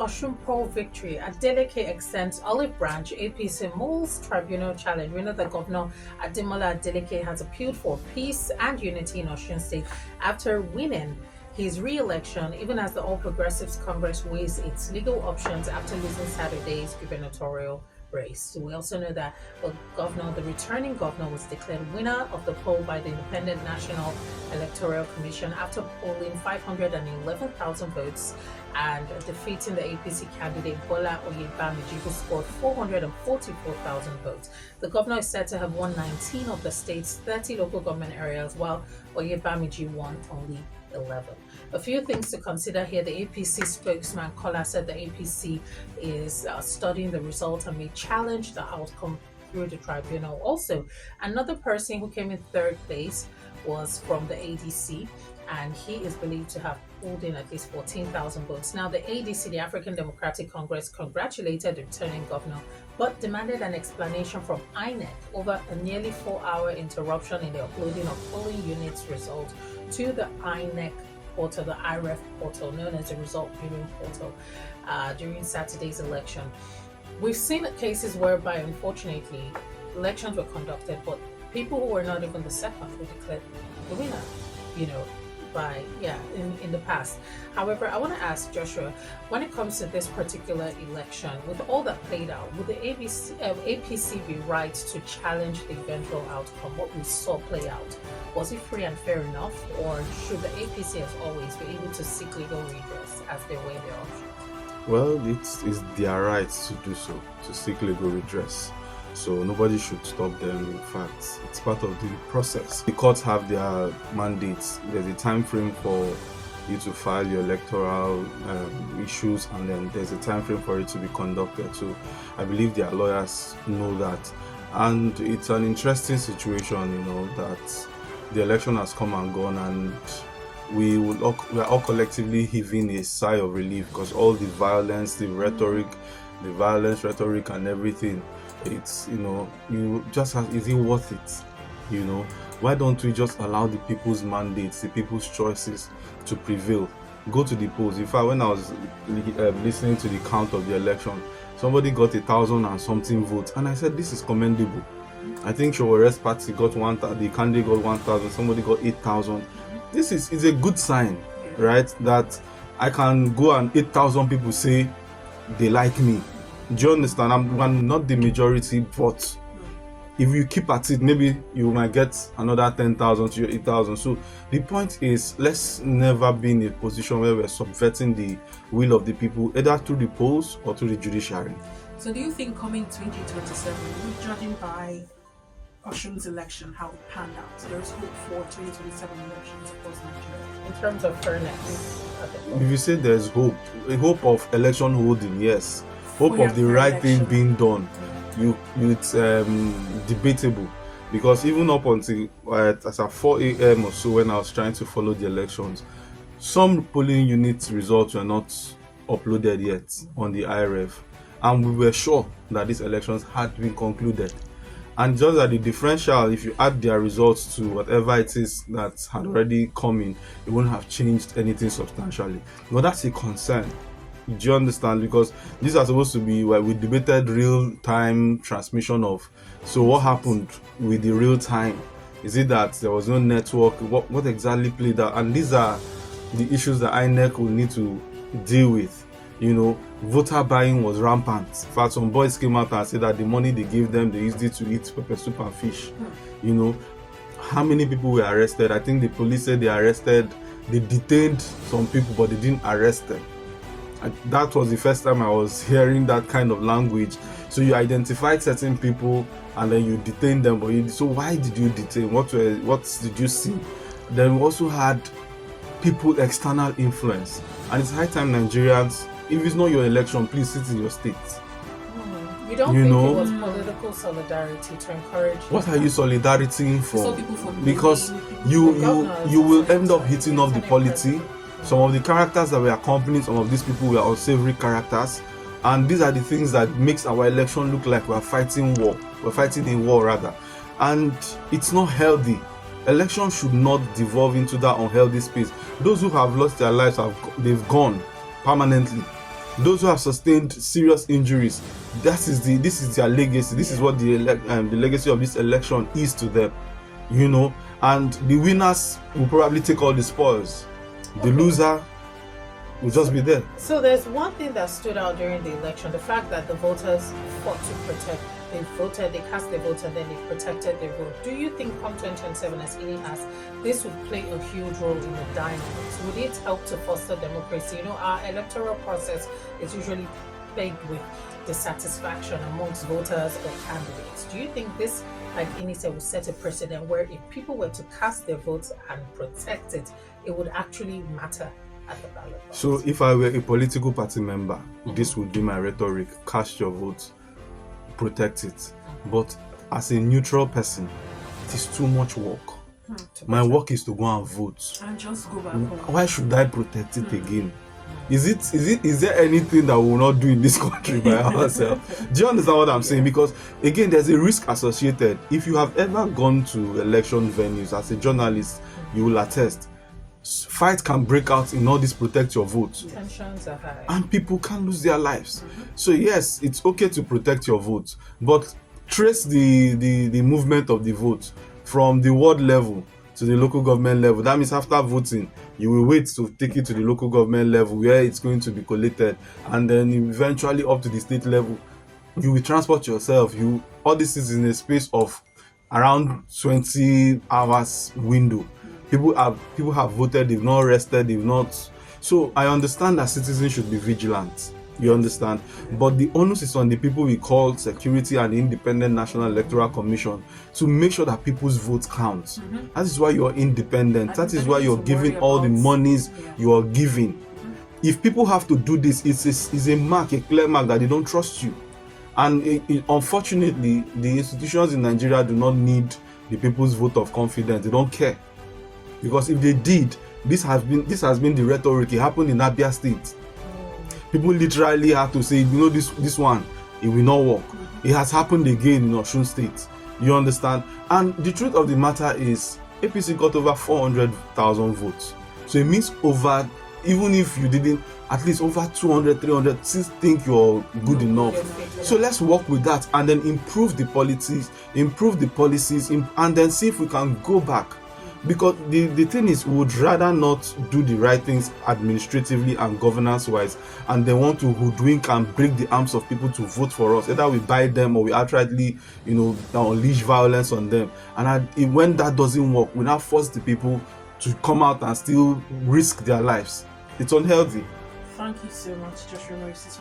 Osun Poll victory. Adeleke extends olive branch. APC moves tribunal challenge. We know that Governor Ademola Adeleke has appealed for peace and unity in Osun State after winning his re-election, even as the All Progressives Congress weighs its legal options after losing Saturday's gubernatorial race. We also know that the returning governor, was declared winner of the poll by the Independent National Electoral Commission after polling 511,000 votes and defeating the APC candidate Bola Oyebamiji, who scored 444,000 votes. The governor is said to have won 19 of the state's 30 local government areas, while Oyebamiji won only 11. A few things to consider here. The APC spokesman Kola said the APC is studying the result and may challenge the outcome through the tribunal. Also, another person who came in third place was from the ADC, and he is believed to have pulled in at least 14,000 votes. Now, the ADC, the African Democratic Congress, congratulated the returning governor, but demanded an explanation from INEC over a nearly 4-hour interruption in the uploading of polling units results to the INEC portal, the IREF portal, known as the Result Viewing Portal, during Saturday's election. We've seen cases whereby, unfortunately, elections were conducted, but people who were not even the second were declared the winner, in the past. However, I want to ask Joshua, when it comes to this particular election, with all that played out, would the APC be right to challenge the eventual outcome, what we saw play out? Was it free and fair enough, or should the APC, as always, be able to seek legal redress as they weigh their options? Well, it's their right to do so, to seek legal redress. So nobody should stop them. In fact, it's part of the process. The courts have their mandates. There's a time frame for you to file your electoral issues, and then there's a time frame for it to be conducted. So I believe their lawyers know that. And it's an interesting situation, that the election has come and gone, and we are all collectively heaving a sigh of relief, because all the violence, the violence, rhetoric and everything, it's, you just have, is it worth it? Why don't we just allow the people's mandates, the people's choices to prevail? Go to the polls. In fact, when I was listening to the count of the election, somebody got 1,000 and something votes, and I said, this is commendable. I think Showore's party got 1,000, the candidate got 1,000, somebody got 8,000. This is a good sign, right? That I can go and 8,000 people say they like me. Do you understand? I'm not the majority, but if you keep at it, maybe you might get another 10,000 to your 8,000. So the point is, let's never be in a position where we're subverting the will of the people, either through the polls or through the judiciary. So do you think coming 2027, judging by Osun's election, how it panned out, there's hope for 2027 elections across Nigeria? In terms of fairness. If you say there's hope, a hope of election holding, yes. Hope of the right thing being done, it's debatable, because even up until as at 4 a.m. or so, when I was trying to follow the elections, some polling unit results were not uploaded yet on the IRF, and we were sure that these elections had been concluded. And just that the differential, if you add their results to whatever it is that had already come in, it wouldn't have changed anything substantially. But that's a concern. Do you understand? Because these are supposed to be where we debated real-time transmission of. So what happened with the real-time? Is it that there was no network? What exactly played out? And these are the issues that INEC will need to deal with. Voter buying was rampant. In fact, some boys came out and said that the money they gave them, they used it to eat pepper soup and fish. How many people were arrested? I think the police said they detained some people, but they didn't arrest them. That was the first time I was hearing that kind of language. So you identified certain people and then you detain them, so why did you detain? What did you see? Then we also had people external influence, and it's high time Nigerians, if it's not your election, please sit in your state. You don't think it was political solidarity to encourage? What are you solidarity for? Because you will end up hitting off the polity. Some of the characters that were accompanying some of these people were unsavory characters, and these are the things that makes our election look like we're fighting war. We're fighting a war rather, and it's not healthy. Election should not devolve into that unhealthy space. Those who have lost their lives, they've gone permanently. Those who have sustained serious injuries, this is their legacy. This is what the legacy of this election is to them, you know. And the winners will probably take all the spoils. The loser will just be there. So there's one thing that stood out during the election: the fact that the voters fought to protect. They voted, they cast their vote, and then they protected their vote. Do you think come 2027, as Ely has, this would play a huge role in the dynamics? Would it help to foster democracy? You know, our electoral process is usually plagued with dissatisfaction amongst voters or candidates. Do you think this, like Ely said, will set a precedent where if people were to cast their votes and protect it, it would actually matter at the ballot box? So if I were a political party member, this would be my rhetoric: cast your vote, protect it. But as a neutral person, it is too much work. My work is to go and vote. And just go back home. Why should I protect it again? Is there anything that we will not do in this country by ourselves? Do you understand what I'm saying? Because again, there's a risk associated. If you have ever gone to election venues as a journalist, you will attest. Fight can break out in all this protect your vote. Tensions are high. And people can lose their lives. So yes, it's okay to protect your vote, but trace the movement of the vote from the ward level to the local government level. That means after voting, you will wait to take it to the local government level where it's going to be collated, and then eventually up to the state level. You will transport yourself. All this is in a space of around 20 hours window. People have voted, they've not rested, they've not. So I understand that citizens should be vigilant. You understand? But the onus is on the people we call security and the Independent National Electoral Commission to make sure that people's votes count. That is why you're independent. That is why you're giving all the monies you are giving. If people have to do this, it's a mark, a clear mark that they don't trust you. And unfortunately, the institutions in Nigeria do not need the people's vote of confidence. They don't care. Because if they did, this has been the rhetoric. It happened in Abia State. People literally had to say, you know, this one, it will not work. It has happened again in Osun State. You understand? And the truth of the matter is, APC got over 400,000 votes. So it means even if you didn't, at least over 200, 300, still think you're good enough. So let's work with that and then improve the policies, and then see if we can go back. Because the thing is, we would rather not do the right things administratively and governance-wise, and they want to hoodwink and break the arms of people to vote for us. Either we buy them or we outrightly, unleash violence on them. And when that doesn't work, we now force the people to come out and still risk their lives. It's unhealthy. Thank you so much, Joshua Moses.